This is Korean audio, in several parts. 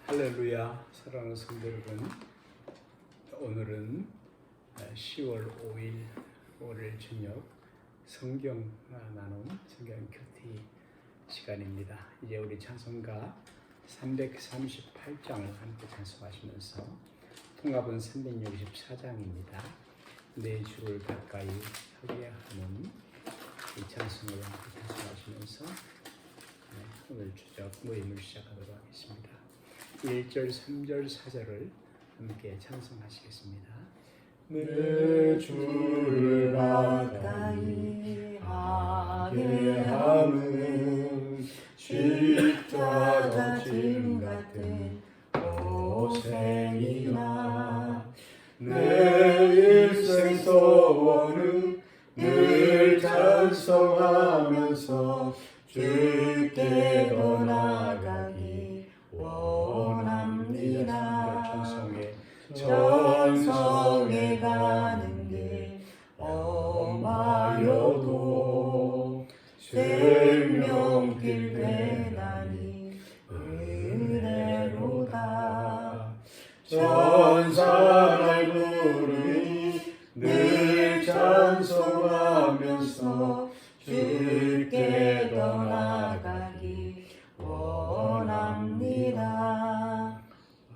할렐루야. 사랑하는 성도 여러분, 오늘은 10월 5일 월요일 저녁 성경 나눔 성경 큐티 시간입니다. 이제 우리 찬송가 338장을 함께 찬송하시면서 통합은 364장입니다. 내 주를 가까이 하게 하는 이 찬송을 함께 찬송하시면서 오늘 주적 모임을 시작하도록 하겠습니다. 1절, 3절, 4절을 함께 찬송하시겠습니다. 내 주를 가까이 하게 하는 십자가 짐 같은 고생이나 내 일생 소원은 늘 찬송하면서 주께 더 나아가기 원합니다. 전성에 가는 길 험하여도 생명길 되나니 은혜로다. 천사를 부르니 늘 찬송하면서 주께 더 나아가기 원합니다.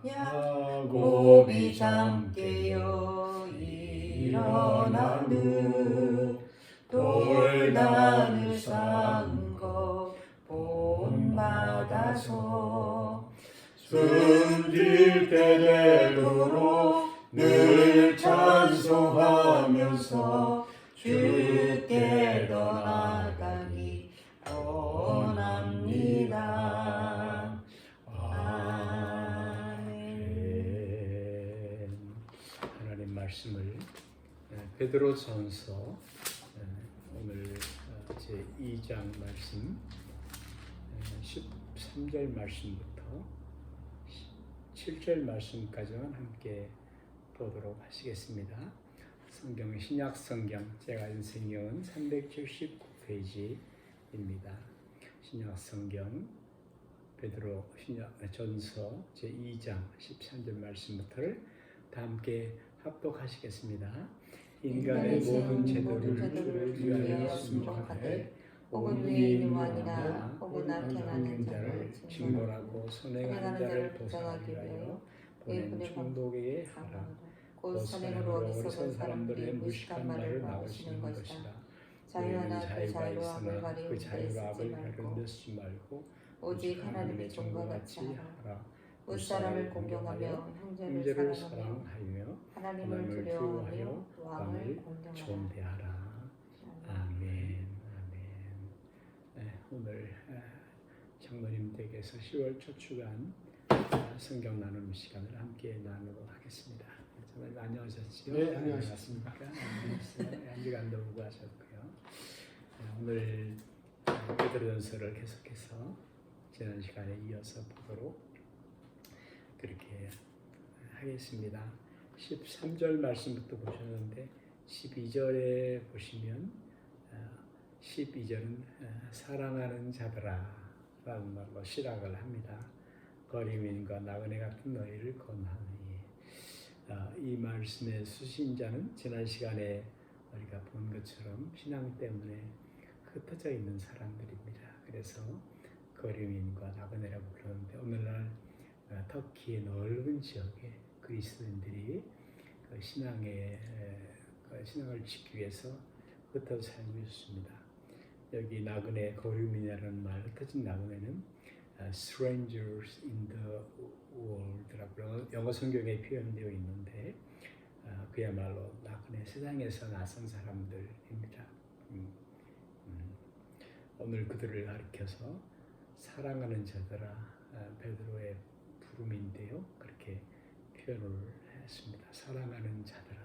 야곱이 잠 깨어 일어난 후 돌단을 쌓은 것 본받아서 숨길 때 되도록 늘 찬송하면서 주께 더 나아가기 원합니다. 하나님 말씀을 베드로전서 오늘 제 2장 말씀 13절 말씀부터 7절 말씀까지만 함께 보도록 하시겠습니다. 성경 신약 성경 제가 인생이온 379페이지입니다. 신약 성경 베드로 전서 제 2장 13절 말씀부터를 다 함께 합독하시겠습니다. 인간의 모든 제도를 위하여 순종하되 혹은 위에 있는 왕이나 혹은 악행하는 자를 징벌하고 선행하는 자를 보상하기 위하여 보낸 총독에게 하라. 곧 선행으로 어리석은 사람들의 무식한 말을 막으시는 것이라. 자유하나 그 자유로 악을 가리우는 데 쓰지 말고 오직 하나님의 종과 같이 하라. 무사람을 공경하며 형제를 사랑하며 하나님을 두려워하여 왕을 존대하라. 아멘. 오늘 장로님 댁에서 10월 첫 주간 성경 나누는 시간을 함께 나누도록 하겠습니다. 정말 안녕하셨지요? 네, 안녕하셨습니까? 한 주간도 무고하셨고요. 오늘 베드로전서를 계속해서 지난 시간에 이어서 보도록 그렇게 하겠습니다. 13절 말씀부터 보셨는데 12절에 보시면 12절은 사랑하는 자들아 라는 말로 시작을 합니다. 거리민과 나그네 같은 너희를 권하니 이 말씀의 수신자는 지난 시간에 우리가 본 것처럼 신앙 때문에 흩어져 있는 사람들입니다. 그래서 거리민과 나그네라고 부르는데 오늘날 터키의 넓은 지역에 그리스도인들이 신앙을 지키기 위해서 흩어져 살고 있습니다. 여기 나그네 거류민이라는 말, 흩어진 나그네는 strangers in the world라고 영어 성경에 표현되어 있는데 그야말로 나그네 세상에서 낯선 사람들입니다. 오늘 그들을 가리켜서 사랑하는 자들아 베드로의 부름인데요. 그렇게 표현을 했습니다. 사랑하는 자들아.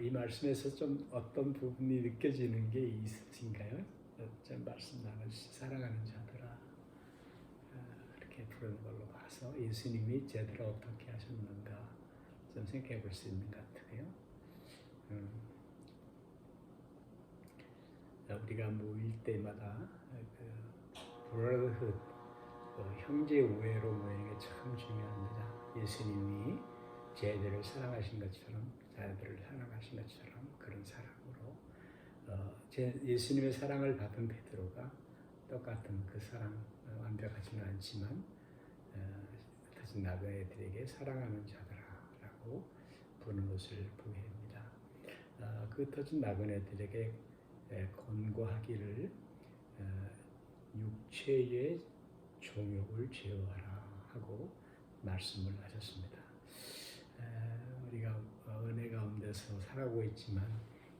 이 말씀에서 좀 어떤 부분이 느껴지는 게 있으신가요? 좀 말씀 나누시 사랑하는 자들아 이렇게 부르는 걸로 봐서 예수님이 제대로 어떻게 하셨는가 좀 생각해 볼 수 있는 것 같아요. 우리가 모일 때마다 그 브라더ಹು드 형제 우애로 모이는 게 참 중요합니다. 예수님이 제자들을 사랑하신 것처럼 자녀들을 사랑하신 것처럼 그런 사랑으로 예수님의 사랑을 받은 베드로가 똑같은 그 사랑 완벽하지는 않지만 다진 나그네들에게 사랑하는 자들아라고 부르는 것을 보게 됩니다. 그 터진 나그네들에게 권고하기를 육체의 종욕을 제어하라 하고 말씀을 하셨습니다. 우리가 은혜 가운데서 살아가고 있지만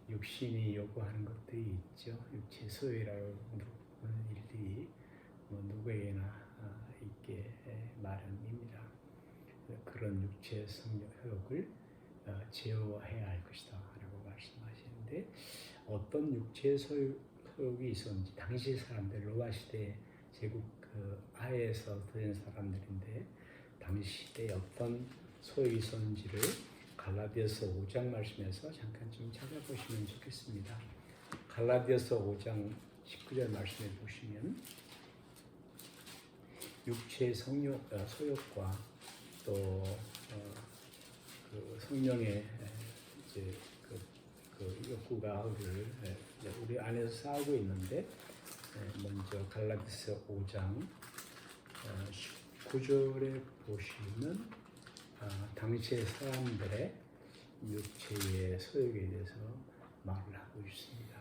육신이 요구하는 것들이 있죠. 육체 소유라고 부르는 일들이 누구에게나 있게 마련입니다. 그런 육체 성욕을 제어해야 할 것이다 라고 말씀하시는데 어떤 육체 소욕이 있었는지 당시 사람들 로마 시대 제국 하에서 된 사람들인데 당시 시대에 어떤 소욕이 있었는지를 갈라디아서 5장 말씀에서 잠깐 좀 찾아보시면 좋겠습니다. 갈라디아서 5장 19절 말씀에 보시면 육체의 소욕과 또 그 성령의 이제 그 욕구가 우리 안에서 싸우고 있는데 먼저 갈라디아서 5장 19절에 보시면 당시의 사람들의 육체의 소욕에 대해서 말을 하고 있습니다.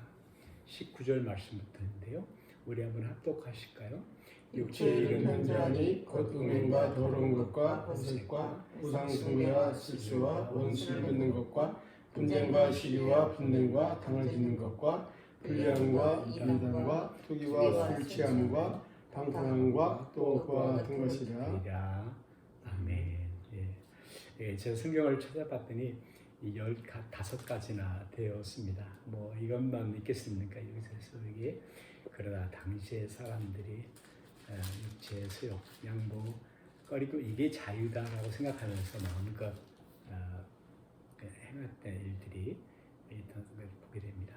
19절 말씀부터인데요. 우리 한번 합독하실까요? 육체의 이름은 자니 곧 음행과 더러운 것과 번색과 우상 숭배와 실수와 원수를 맺는 것과 분쟁과 시기와 분쟁과 당을 짓는 것과 불량과 이단과 투기와 술 취함과 방탕함과 또 그와 같은 것이라. 아멘. 제가 성경을 찾아봤더니 15가지나 되었습니다. 뭐 이것만 믿겠습니까? 여기서 이게 그러나 당시의 사람들이 육체 수욕, 양보, 꺼리고 이게 자유다라고 생각하면서 마음껏 행했던 일들이 있던 걸 보게 됩니다.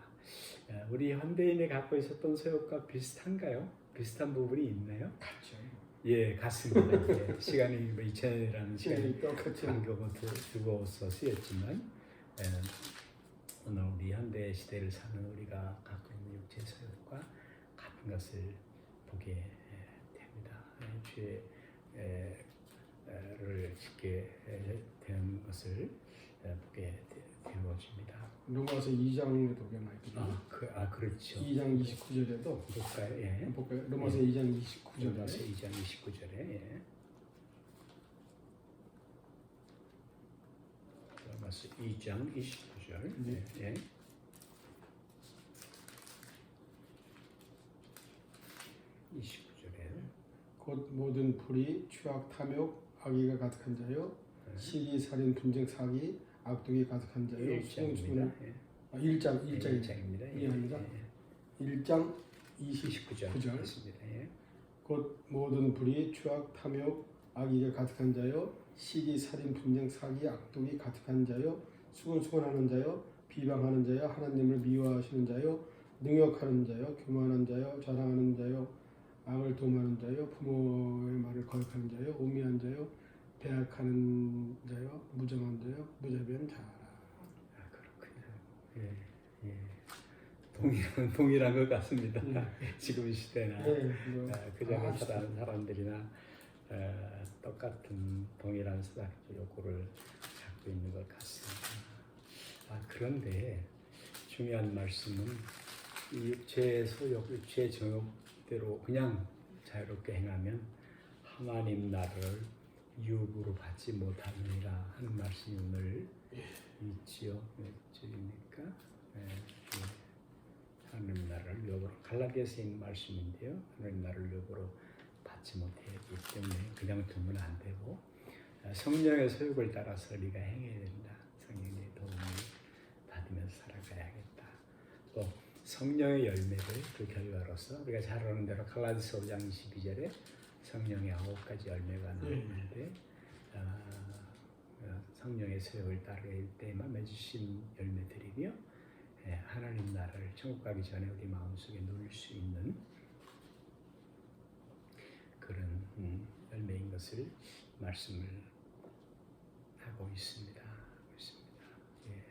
우리 현대인이 갖고 있었던 소욕과 비슷한가요? 비슷한 부분이 있나요? 같죠. 예, 같습니다. 예, 시간이 2000년이라는 시간이 똑같죠. 간격을 두고서 쓰였지만 오늘 우리 현대 시대를 사는 우리가 갖고 있는 육체 소욕과 같은 것을 보게 됩니다. 죄를 짓게 된 것을 보게 되어집니다. 로마서 2장에도 그게 많이 있거든요. 그렇죠. 2장 29절에도 볼까요? 예. 볼까요? 로마서 2장 29절에 로마서 2장 29절에 예. 로마서 2장 29절. 네. 예. 곧 모든 불의, 추악, 탐욕, 악의가 가득한 자요, 시기, 살인, 분쟁, 사기, 악독이 가득한 자요, 수용수는 1장입니다. 이해합니다. 1장 29절. 맞습니다. 곧 모든 불의, 추악, 탐욕, 악의가 가득한 자요, 시기, 살인, 분쟁, 사기, 악독이 가득한 자요, 수군수군하는 자요, 비방하는 자요, 하나님을 미워하시는 자요, 능욕하는 자요, 교만한 자요, 자랑하는 자요, 악을 도모하는 자요, 부모의 말을 거역하는 자요, 오미한 자요, 배악하는 자요, 무정한 자요, 무자비한 자라. 그렇군요. 동일한 것 같습니다. 지금 시대나 그 전에 살아가는 사람들이나 똑같은 동일한 사회적 욕구를 갖고 있는 것 같습니다. 그런데 중요한 말씀은 이 육체의 소욕, 육체의 정욕대로 그냥 자유롭게 행하면 하나님 나라를 유업으로 받지 못하느니라 하는 말씀이 오늘 있지요. 저기니까 하나님 나라를 유업으로 갈라디아서 있는 말씀인데요. 하나님 나라를 유업으로 받지 못했기 때문에 그냥 두면 안 되고 성령의 소욕을 따라서 우리가 행해야 된다. 성령의 도움을 받으면서 살아가야겠다. 또 성령의 열매를 그 결과로서 우리가 잘 아는 대로 갈라디아서 5장 22절에 성령의 9가지 열매가 나오는데 성령의 소욕을 따를 때만 맺으신 열매들이며 하나님 나라를 천국 가기 전에 우리 마음속에 누릴 수 있는 그런 것을 말씀을 하고 있습니다. 예.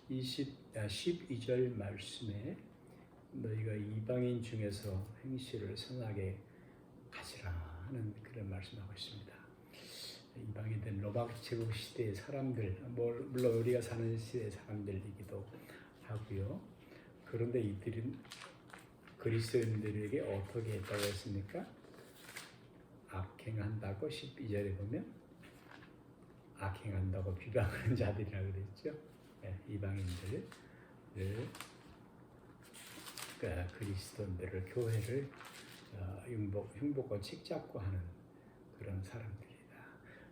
12절 말씀에 너희가 이방인 중에서 행실을 선하게 가지라 하는 그런 말씀하고 있습니다. 이방인들 로마 제국 시대의 사람들, 물론 우리가 사는 시대의 사람들이기도 하고요. 그런데 이들은 그리스도인들에게 어떻게 했다고 했습니까? 악행한다고 12절에 보면 악행한다고 비방하는 자들이라고 그랬죠. 네, 이방인들을 그리스도인들을 교회를 흉보고 책잡고 하는 그런 사람들이다.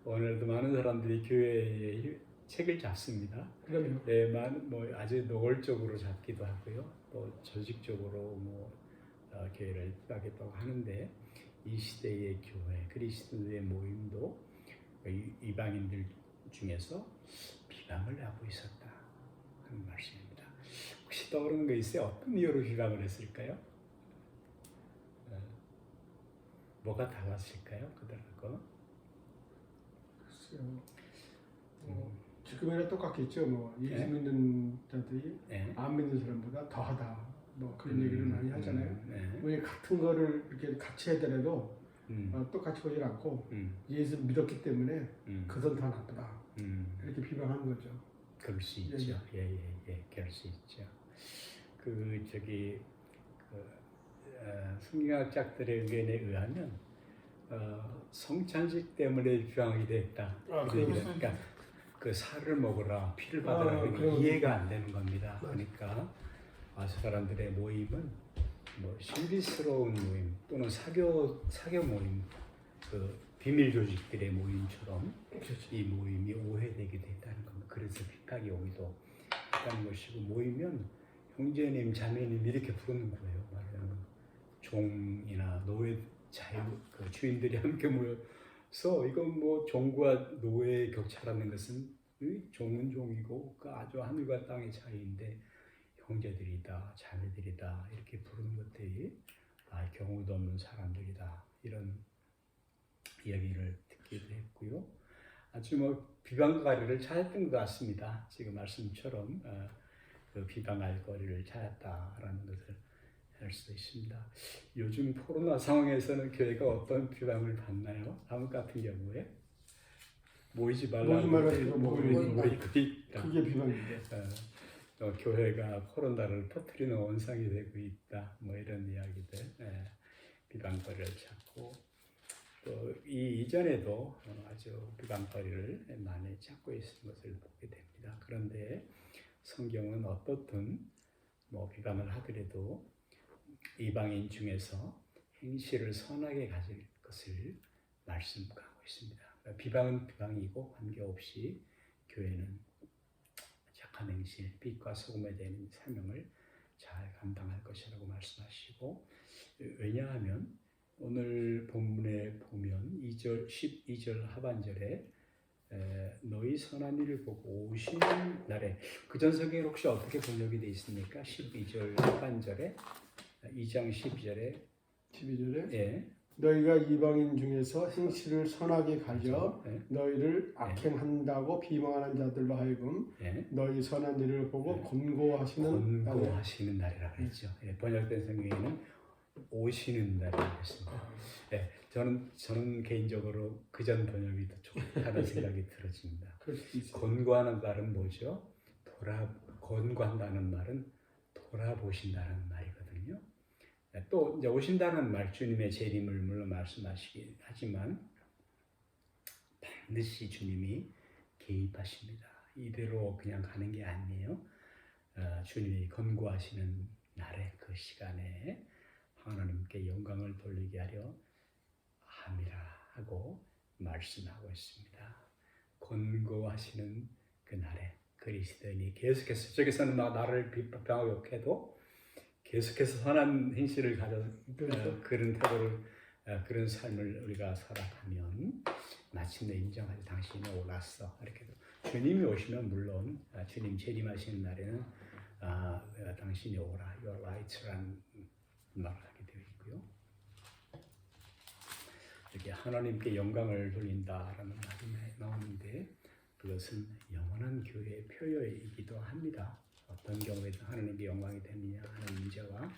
오늘도 많은 사람들이 교회에 책을 잡습니다. 그럼요. 네, 뭐 아주 노골적으로 잡기도 하고요. 또 조직적으로 교회를 비방했다고 하는데 이 시대의 교회, 그리스도의 모임도 이방인들 중에서 비방을 하고 있었다 하는 말씀입니다. 혹시 떠오르는 거 있어요? 어떤 이유로 비방을 했을까요? 뭐가 달랐을까요? 그들하고? 글쎄요. 지금이랑 똑같겠죠. 예수 네. 믿는 자들이 네. 안 믿는 사람보다 더하다. 그런 얘기를 많이 하잖아요. 네. 왜 같은 거를 이렇게 같이 하더라도 똑같이 보질 않고 예수 믿었기 때문에 그건 더 나쁘다. 이렇게 비방하는 거죠. 그럴 수 있죠. 예, 그럴 수 있죠. 성경학자들의 의견에 의하면 성찬식 때문에 비방이 됐다. 그러니까 그 살을 먹으라, 피를 받으라, 이해가 안 되는 겁니다. 그러니까 저 사람들의 모임은 신비스러운 모임 또는 사교 모임, 비밀 조직들의 모임처럼 이 모임이 오해되기도 했다는 겁니다. 그래서 핍박이 오기도 했다는 것이고, 모이면 형제님, 자매님 이렇게 부르는 거예요. 말하자면 종이나 노예 주인들이 함께 모여서 이건 종과 노예의 격차라는 것은 종은 종이고 아주 하늘과 땅의 차이인데 형제들이다, 자매들이다 이렇게 부르는 것들이 경우도 없는 사람들이다 이런 이야기를 듣기도 했고요. 아주 비방거리를 찾았던 것 같습니다. 지금 말씀처럼 그 비방할 거리를 찾았다라는 것을 할 수 있습니다. 요즘 코로나 상황에서는 교회가 어떤 비방을 받나요? 다음 같은 경우에 모이지 말라고 모이고 있다. 그게 비방인데. 교회가 코로나를 터뜨리는 원상이 되고 있다. 이런 이야기들, 비방거리를 찾고 또 이전에도 아주 비방거리를 많이 찾고 있는 것을 보게 됩니다. 그런데 성경은 어떻든 비방을 하더라도 이방인 중에서 행실을 선하게 가질 것을 말씀하고 있습니다. 비방은 비방이고 관계없이 교회는 착한 행실, 빛과 소금에 대한 사명을 잘 감당할 것이라고 말씀하시고, 왜냐하면 오늘 본문에 보면 12절 하반절에 너희 선한 일을 보고 오시는 날에, 그전 성경에 혹시 어떻게 번역이 되어 있습니까? 12절 하반절에 2장 12절에 예. 너희가 이방인 중에서 행실을 선하게 가져 너희를 악행한다고 비방하는 자들로 하여금 너희 선한 일을 보고 권고하시는 날이라 그랬죠. 번역된 성경에는 오시는 날이라고 했습니다. 저는 개인적으로 그전 번역이 더 좋다는 생각이 들어집니다. 권고하는 말은 뭐죠? 권고한다는 말은 돌아보신다는 말이거든요. 또 이제 오신다는 말, 주님의 재림을 물론 말씀하시긴 하지만 반드시 주님이 개입하십니다. 이대로 그냥 가는 게 아니에요. 주님이 권고하시는 날에, 그 시간에 하나님께 영광을 돌리게 하려 함이라 하고 말씀하고 있습니다. 권고하시는 그 날에 그리스도인이 계속해서, 저기서는 나를 비방하고 욕해도 계속해서 선한 행실을 가져 그런 태도를, 그런 삶을 우리가 살아가면 마침내 인정하지 당신이 옳았어. 이렇게 주님이 오시면 물론 주님 재림하시는 날에는 당신이 옳아, you are right라는 말을 하게 되어 있고요. 이렇게 하나님께 영광을 돌린다라는 말이 나오는데 그것은 영원한 교회의 표현이기도 합니다. 어떤 경우에도 하나님께 영광이 되느냐 하는 문제와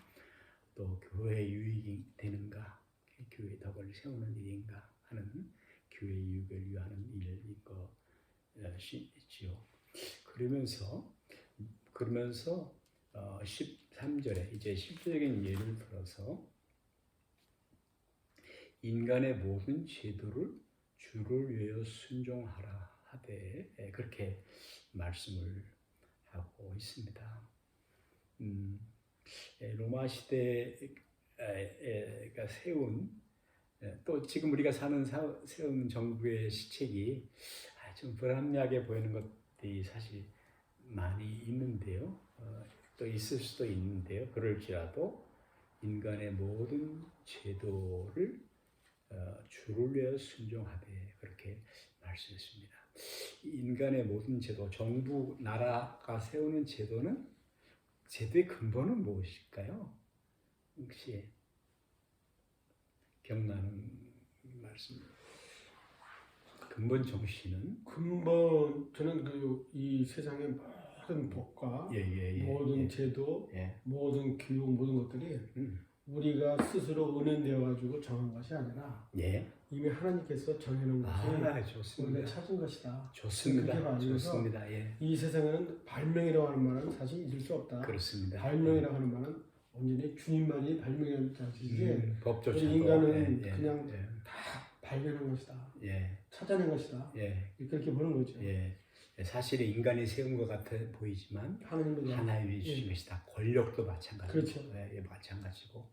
또 교회의 유익이 되는가, 교회의 덕을 세우는 일인가 하는 교회 유익을 위하는 일인 것이지요. 그러면서 13절에 이제 실제적인 예를 들어서 인간의 모든 제도를 주를 위하여 순종하라 하되 그렇게 말씀을 하고 있습니다. 로마 시대가 세운 또 지금 우리가 세운 정부의 시책이 좀 불합리하게 보이는 것들이 사실 많이 있는데요. 또 있을 수도 있는데요. 그럴지라도 인간의 모든 제도를 주를 위하여 순종하되 그렇게 말씀했습니다. 인간의 모든 제도, 정부, 나라가 세우는 제도의 근본은 무엇일까요? 혹시 기억나는 말씀? 근본 정신은? 저는 이 세상의 모든 법과 예. 모든 제도, 예. 모든 교육, 모든 것들이 우리가 스스로 은연되어 가지고 정한 것이 아니라 예. 이미 하나님께서 정해놓은 것을 좋습니다. 우리가 찾은 것이다. 좋습니다. 그렇게 봐주셔서 좋습니다. 예. 이 세상에는 발명이라고 하는 말은 사실 잊을 수 없다. 그렇습니다. 발명이라고 하는 말은 온전히 주님만이 발명한 자시지 법조차도 우리 인간은 그냥 다 발견한 것이다. 예. 찾아낸 것이다. 예. 그렇게 보는 거죠. 예. 사실 인간이 세운 것 같아 보이지만 하나님이 주신 것이다. 권력도 마찬가지고, 그렇죠. 마찬가지고.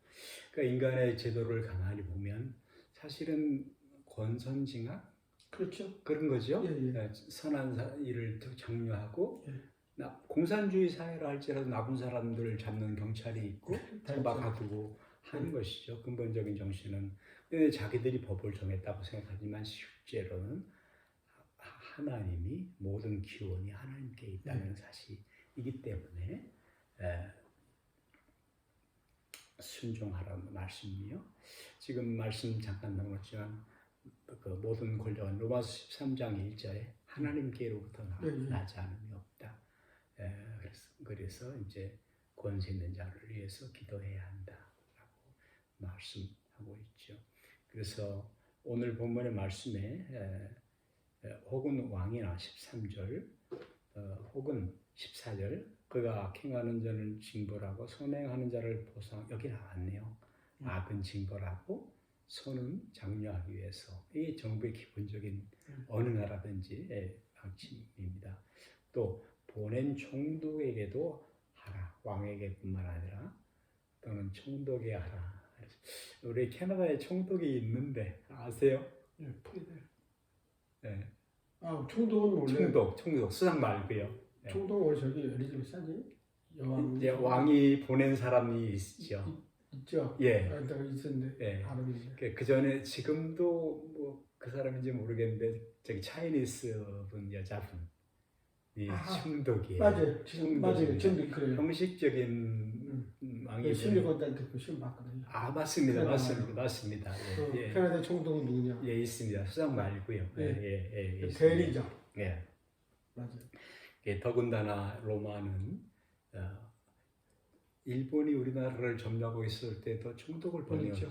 그러니까 인간의 제도를 가만히 보면 사실은 권선징악 그렇죠. 그런 거죠. 예. 선한 일을 장려하고 공산주의 사회라 할지라도 나쁜 사람들을 잡는 경찰이 있고 잡아가두고 하는 것이죠. 근본적인 정신은. 근데 자기들이 법을 정했다고 생각하지만 실제로는 하나님이 모든 기원이 하나님께 있다는 사실이기 때문에 순종하라는 말씀이요. 지금 말씀 잠깐 나눴지만 그 모든 권력은 로마서 13장 1절에 하나님께로부터 나지 않음이 없다. 그래서 이제 권세 있는 자를 위해서 기도해야 한다라고 말씀하고 있죠. 그래서 오늘 본문의 말씀에 혹은 왕이나 13절 혹은 14절 그가 악행하는 자를 징벌하고 선행하는 자를 보상 여기 나왔네요. 악은 징벌하고 선은 장려하기 위해서 이 정부의 기본적인 어느 나라든지 방침입니다. 또 보낸 총독에게도 하라. 왕에게뿐만 아니라 또는 총독에 하라. 우리 캐나다에 총독이 있는데 아세요? 예, 프리들. 네. 총독은 원래 총독 수상 말고요. 총독은 원래 저기 엘리자베스 아니? 이제 왕이 보낸 사람이 있죠. 있죠. 예. 내가 있었는데 알았는데. 그 전에 지금도 뭐 그 사람인지 모르겠는데 저기 차이니스 분 여자분이 총독이에요. 맞아요. 지금 그래요. 형식적인 왕이 실리콘한테 그 시험 봤거든요. 맞습니다. 예. 캐나다 총독은 누구냐? 예, 있습니다. 수상 말고요. 예. 대리죠. 예. 맞아요. 더군다나 로마는 일본이 우리나라를 점령하고 있을 때도 총독을 보냈죠.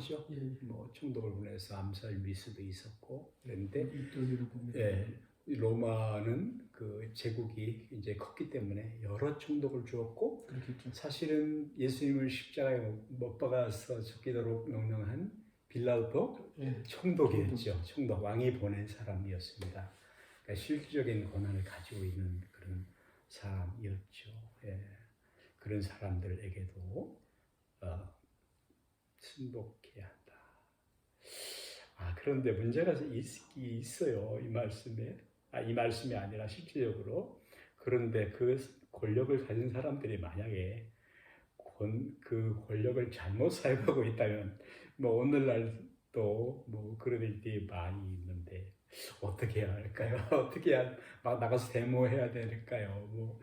뭐 총독을 보내서 암살 미수도 있었고 그런데 로마는 그 제국이 이제 컸기 때문에 여러 총독을 주었고 그렇겠죠. 사실은 예수님을 십자가에 못 박아서 죽기도록 명령한 빌라도 총독이었죠. 총독 왕이 보낸 사람이었습니다. 그러니까 실질적인 권한을 가지고 있는 그런 사람이었죠. 그런 사람들에게도 순복해야 한다. 그런데 문제가 있어요. 이 말씀이 아니라 실질적으로. 그런데 그 권력을 가진 사람들이 만약에 그 권력을 잘못 사용하고 있다면 뭐 오늘날도 뭐 그런 일들이 많이 있는데 어떻게 해야 할까요? 막 나가서 데모해야 될까요? 뭐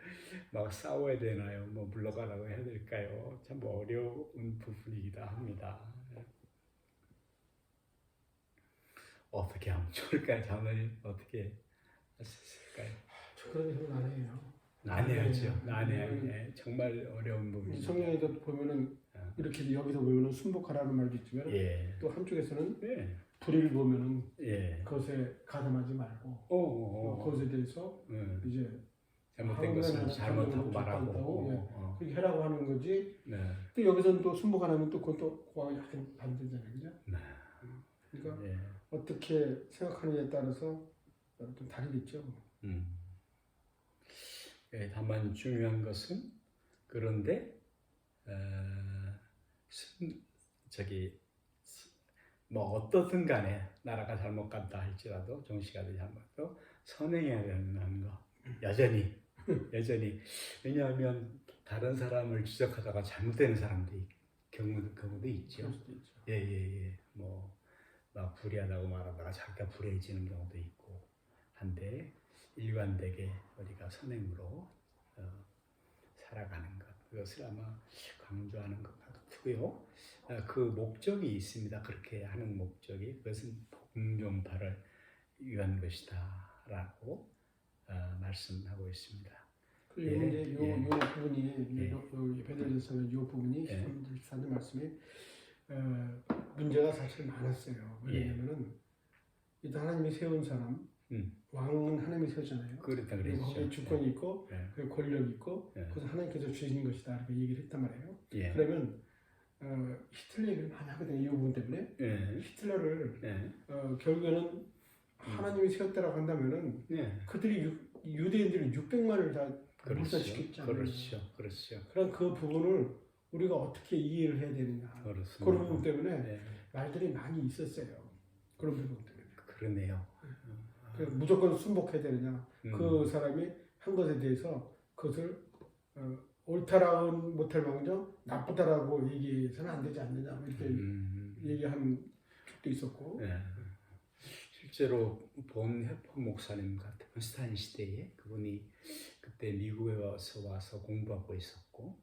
막 싸워야 되나요? 뭐 물러가라고 해야 될까요? 참 어려운 부분이기도 합니다. 어떻게 하면 좋을까요? 자문님 어떻게 할 수 있을까요? 저 그런 생각 안 해요. 난해하죠. 난해. 음. 예, 정말 어려운 우리 부분입니다. 성경에도 보면은 어. 이렇게 여기서 보면은 순복하라는 말도 있지만 예, 또 한쪽에서는 예, 불의를 보면은 예. 그것에 가담하지 말고 그것에 대해서 이제 잘못된 것은 잘못하고 말하고. 그렇게 하라고 하는 거지. 네, 또 여기서는 또 순복 안 하면 또 그것도 그와 약간 반대잖아요, 그죠? 네. 그러니까 예. 어떻게 생각하느냐에 따라서 좀 다르겠죠. 예, 다만 중요한 것은 그런데 저기 뭐 어떻든 간에 나라가 잘못 간다 할지라도 정치가 잘못도 선행해야 된다는 거 여전히 왜냐하면 다른 사람을 지적하다가 잘못되는 경우도 있죠. 그럴 수도 있죠. 예예예. 뭐 막 불의하다고 말하다가 자기가 불의해지는 경우도 있고 한데 일관되게 우리가 선행으로 살아가는 것 그것을 아마 강조하는 것 같고요. 그 목적이 있습니다. 그렇게 하는 목적이 그것은 복음 전파를 위한 것이다라고 말씀하고 있습니다. 그리고 이제 요 부분이 요 베드로전서의 요 부분이 13절 말씀에 문제가 사실 많았어요. 왜냐하면은 일단 하나님이 세운 사람 왕은 하나님이 세우잖아요. 그렇다 그리고 그랬죠. 거기에 주권이 있고 그 권력이 있고 예. 그것은 하나님께서 주신 것이다 이렇게 얘기를 했단 말이에요. 예. 그러면 히틀러 얘기를 많이 하거든요. 이 부분 때문에 예. 히틀러를 예. 결국에는 하나님이 세웠다라고 한다면은 예. 그들이 유대인들이 600만을 다 그렇죠. 물살시켰잖아요. 그렇죠. 그럼 그 부분을 우리가 어떻게 이해를 해야 되느냐. 그렇습니다. 그런 부분 때문에 예. 말들이 많이 있었어요. 그런 부분 때문에. 그러네요. 그래서 무조건 순복해야 되느냐. 그 사람이 한 것에 대해서 그것을 옳다라고 못할 망정 나쁘다라고 얘기해서는 안 되지 않느냐. 뭐 이렇게 얘기하는 쪽도 있었고. 예. 실제로 본 해퍼 목사님 같은 스타인 시대에 그분이 그때 미국에 와서 공부하고 있었고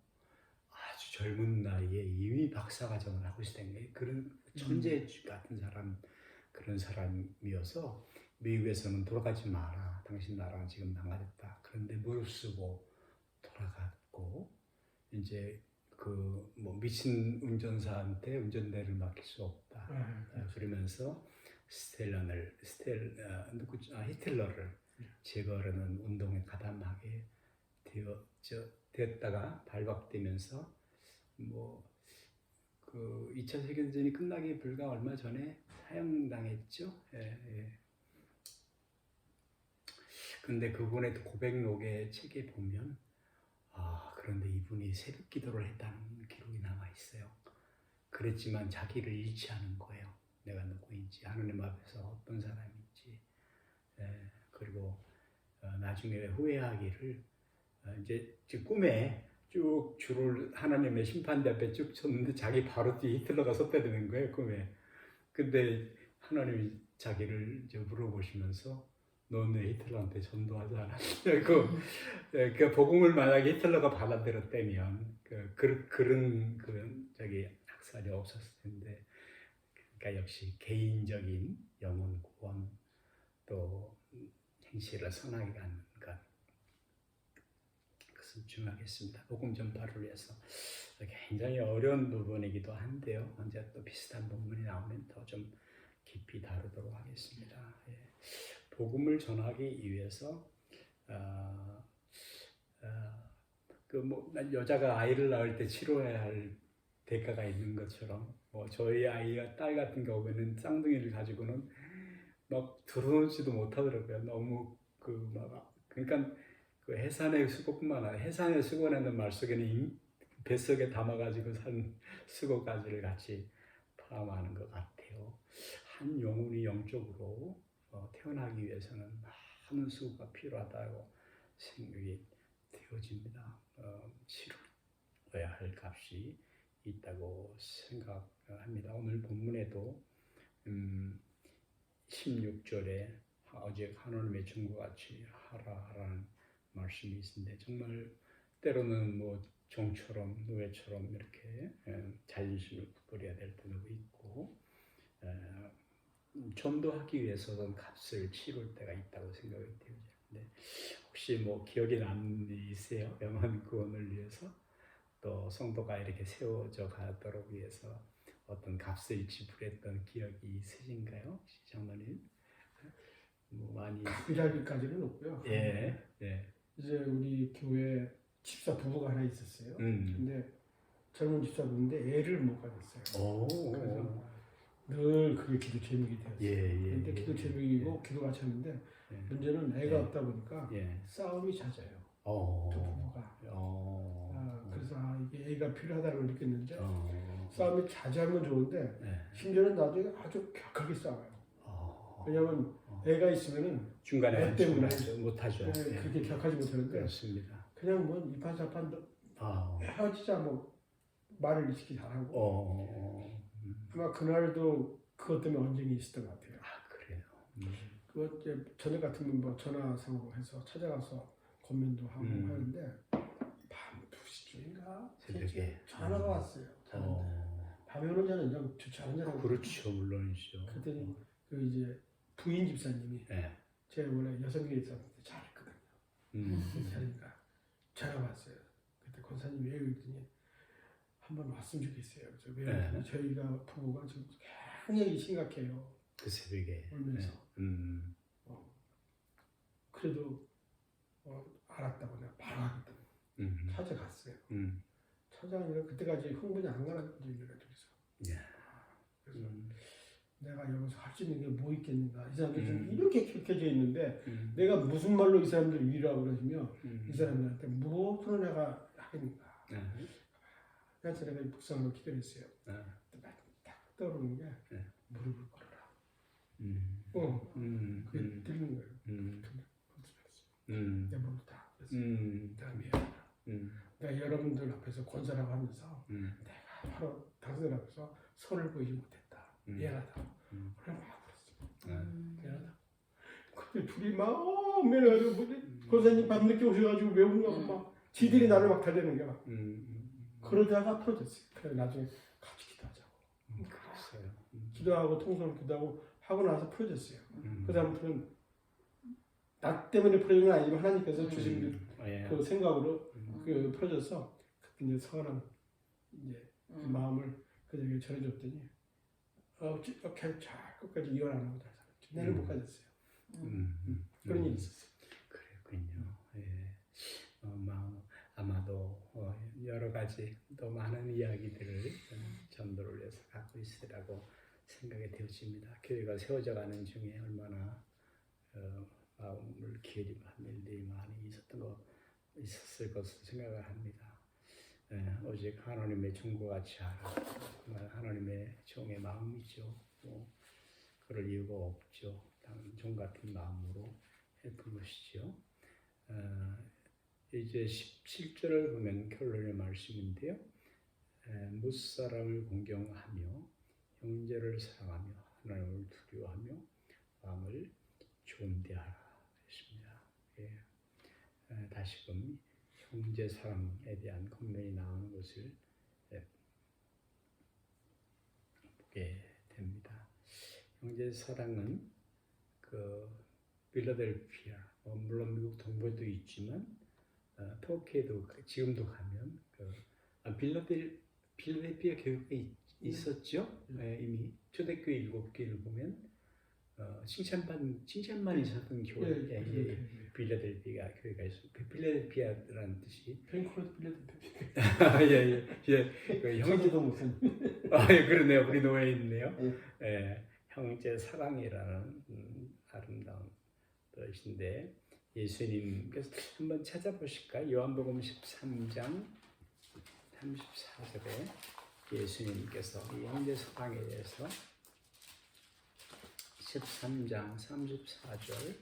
아주 젊은 나이에 이미 박사과정을 하고 있었던 게 그런 천재 같은 사람 그런 사람이어서 미국에서는 돌아가지 마라. 당신 나라가 지금 망가졌다. 그런데 무릎 쓰고 돌아갔고 이제 그 뭐 미친 운전사한테 운전대를 맡길 수 없다. 그러면서 히틀러를 제거하려는 운동에 가담하게 되었다가 발각되면서 뭐 그 2차 세계대전이 끝나기 불과 얼마 전에 사형당했죠. 근데 그분의 고백록의 책에 보면 그런데 이분이 새벽 기도를 했다는 기록이 남아 있어요. 그랬지만 자기를 잃지 않은 거예요. 내가 누구인지 하느님 앞에서 어떤 사람인지 그리고 나중에 후회하기를 이제 꿈에 쭉 줄을 하나님의 심판대 앞에 쭉 섰는데 자기 바로 뒤에 히틀러가 섰다 되는 거예요 꿈에. 근데 하나님이 자기를 이제 물어보시면서 넌 왜 히틀러한테 전도하지 않았냐? 그 복음을 만약에 히틀러가 받아들였다면 그런 저기 학살이 없었을 텐데. 그러니까 역시 개인적인 영혼 구원 또 행실을 선하게 하는 것 그것은 중요하겠습니다. 복음 전파를 위해서 굉장히 어려운 부분이기도 한데요. 언제 또 비슷한 본문이 나오면 더 좀 깊이 다루도록 하겠습니다. 복음을 전하기 위해서 여자가 아이를 낳을 때 치러야 할 대가가 있는 것처럼 저희 아이가 딸 같은 경우에는 쌍둥이를 가지고는 막 들어오지도 못하더라고요. 너무 그러니까 그 해산의 수고뿐만 아니라 해산의 수고라는 말 속에는 뱃속에 담아가지고 산 수고까지를 같이 포함하는 것 같아요. 한 영혼이 영적으로 태어나기 위해서는 많은 수고가 필요하다고 생각이 되어집니다. 치러야 할 값이 있다고 생각합니다. 오늘 본문에도 16절에 어제 하나님의 증거가 같이 하라는 말씀이 있는데 정말 때로는 뭐 종처럼 노예처럼 이렇게 자존심을 부려야 될 때도 있고 전도하기 위해서는 값을 치를 때가 있다고 생각이 되는데 혹시 뭐 기억에 남는 일 있으세요? 영혼 구원을 위해서 또 성도가 이렇게 세워져 가도록 위해서 어떤 값을 지불했던 기억이 있으신가요, 장로님? 뭐 많이 이라기까지는 없고요. 예, 예, 이제 우리 교회 집사 부부가 하나 있었어요. 음, 근데 젊은 집사부인데 애를 못 가졌어요. 오, 그래서 늘 그게 기도 제목이 되었어요. 예, 예, 근데 기도 제목이고 기도가 찼는데 예, 문제는 애가 예. 없다 보니까 예, 싸움이 잦아요. 어, 두 부부가. 그래서 이게 애가 필요하다는 걸 느꼈는데 싸움이 자제하면 좋은데 예, 심지어는 나중에 아주 격하게 싸워요. 왜냐하면 애가 있으면은 중간에 애 때문에 못하죠. 예, 그렇게 격하지 못하는데 그렇습니다. 그냥 뭐 이판사판 헤어지자 뭐 말을 이렇게 잘하고 아마 그날도 그것 때문에 언쟁이 있었던 것 같아요. 그래요. 그것 이제 저녁 같으면 뭐 전화상으로 해서 찾아가서 권면도 하고 하는데 밤 2시쯤인가 새벽에 전화가 왔어요. 자는데 밤에 오는 자는 그냥 자는 자라고. 그렇죠, 물론이죠. 그랬더니 그 이제 부인 집사님이 예, 제가 원래 여성교회 있었는데 잘했거든요. 잘하니까 전화가 왔어요. 그때 권사님이 왜 그랬더니 한번 왔으면 좋겠어요. 그래서 왜 네. 저희가 부부가 지금 굉장히 심각해요. 그 새벽에. 울면서. 네. 그래도 알았다고 내가 바로 하겠다고 찾아갔어요. 찾아가니까 그때까지 흥분이 안 가는 일이라 그래서. 예. 그래서 내가 여기서 할 수 있는 게 뭐 있겠는가. 이 사람들 지금 이렇게 격해져 있는데 내가 무슨 말로 이 사람들 위로하고 그러시며 이 사람들한테 무엇으로 내가 하겠는가. 그래서 내가 묵상으로 기도했어요. 딱 떠오르는 게 무릎을 꿇어라. 그게 들리는 거예요. 내 무릎 다 꿇었어요. 내가 미안하다. 내가 여러분들 앞에서 권사라고 하면서 내가 바로 당신들 앞에서 선을 보이지 못했다. 미안하다. 그래 막 그랬어요. 미안하다. 근데 둘이 막 미안해가지고 권사님 밤늦게 오셔가지고 왜 웃냐고 막 지들이 나를 막 달래는 게 막. 그러다가 풀어졌어요. 그래 나중에 같이 기도하자고. 그랬어요. 기도하고 통성을 기도하고 하고 나서 풀어졌어요. 그 다음부터는 나 때문에 풀어진 건 아니지만 하나님께서 주신 그 생각으로 그 풀어져서 그때 이제 서운한 이제 그 마음을 그들에게 전해줬더니 그냥 잘 끝까지 이혼 안 하고 잘 살았죠. 내는 못 가졌어요. 그런 일이 있었어요. 그랬군요. 예. 아마도 여러 가지 또 많은 이야기들을 전도를 위해서 갖고 있으라고 생각이 되어집니다. 교회가 세워져가는 중에 얼마나 마음을 기울이고 한 일들이 많이 있었을 것을 생각을 합니다. 오직 하나님의 종과 같이 하라. 하나님의 종의 마음이죠. 뭐 그럴 이유가 없죠. 종 같은 마음으로 했던 것이죠. 이제 17절을 보면 결론의 말씀인데요. 무사람을 공경하며 형제를 사랑하며 하나님을 두려워하며 마음을 존대하라 했습니다. 예. 다시금 형제 사랑에 대한 권면이 나오는 것을 보게 됩니다. 형제 사랑은 그 필라델피아, 물론 미국 동부에도 있지만 터키에도 지금도 가면 필라델피아 교회가 있었죠. 이미 초대교회 7개를 보면 칭찬만 있었던 교회. 필라델피아 교회가 있어요. 그 필라델피아라는 뜻이 펜코르트 필라델피아. 예. 그 형제도 무슨. 그러네요. 우리 노예에 있네요. 형제 사랑이라는 아름다운 뜻인데 예수님께서 한번 찾아보실까요? 요한복음 13장 34절에 예수님께서 이 형제 사랑에 대해서 13장 34절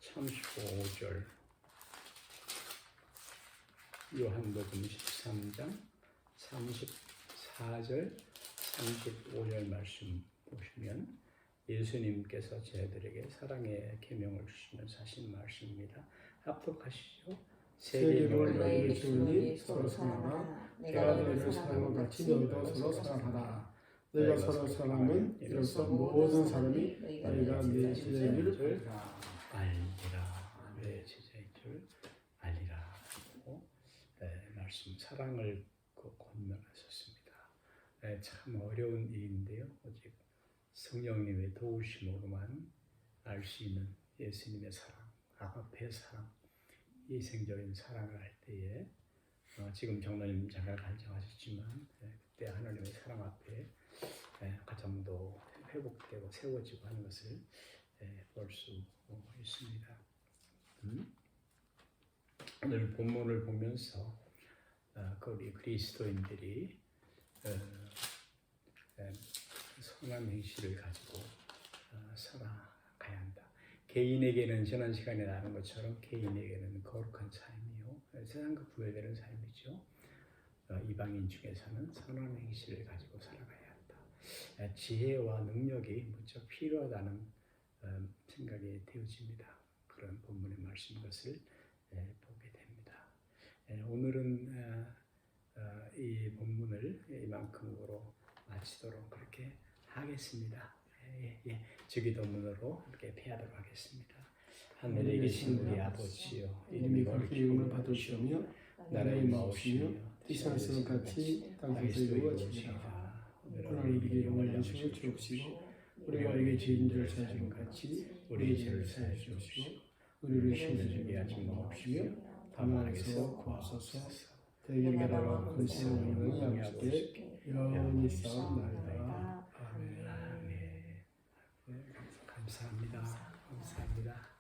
35절 요한복음 13장 34절 35절 말씀 보시면 예수님께서 저희들에게 사랑의 계명을 주시면서 하신 말씀입니다. 합독하시죠. 세계를 너희에게 주니 서로 사랑하라. 내가 너희를 사랑한 같이 너희도 서로 사랑하라. 내가 서로 사람은 이로써 모든 사람이 너희가 내 제자인 줄 알리라. 내 제자인 줄 알리라. 하고 말씀 사랑을 권면하셨습니다. 참 어려운 일인데요. 오직 성령님의 도우심으로만 알 수 있는 예수님의 사랑, 아가페의 사랑, 희생적인 사랑을 할 때에 지금 정로님 잠깐 간증하셨지만 그때 하나님의 사랑 앞에 가정도 회복되고 세워지고 하는 것을 볼 수 있습니다. 오늘 본문을 보면서 우리 그리스도인들이 선한 행실을 가지고 살아가야 한다. 개인에게는 지난 시간에 나눈 것처럼 개인에게는 거룩한 삶이요 세상과 구별되는 삶이죠. 이방인 중에서는 선한 행실을 가지고 살아가야 한다. 지혜와 능력이 무척 필요하다는 생각이 되어집니다. 그런 본문의 말씀 것을 보게 됩니다. 오늘은 이 본문을 이만큼으로 마치도록 그렇게 하겠습니다. 주기도문으로 이렇게 폐하도록 하겠습니다. 하늘에 계신 우리 아버지여, 이름이 그렇게 이름을 받으시오며 나라의 마옵시며 세상에서 같이 땅에서 이루어지리라. 오늘 우리에게 영원한 양식을 주옵시고 우리가 우리에게 죄인 줄 사하신 것 같이 우리의 죄를 사하여 주옵시고 우리를 시험에 들게 하지 마옵시며 다만 악에서 구하소서. 대개 나라와 권세와 영광이 아버지께 영원히 싸움나이다. 아멘. 감사합니다. 감사합니다.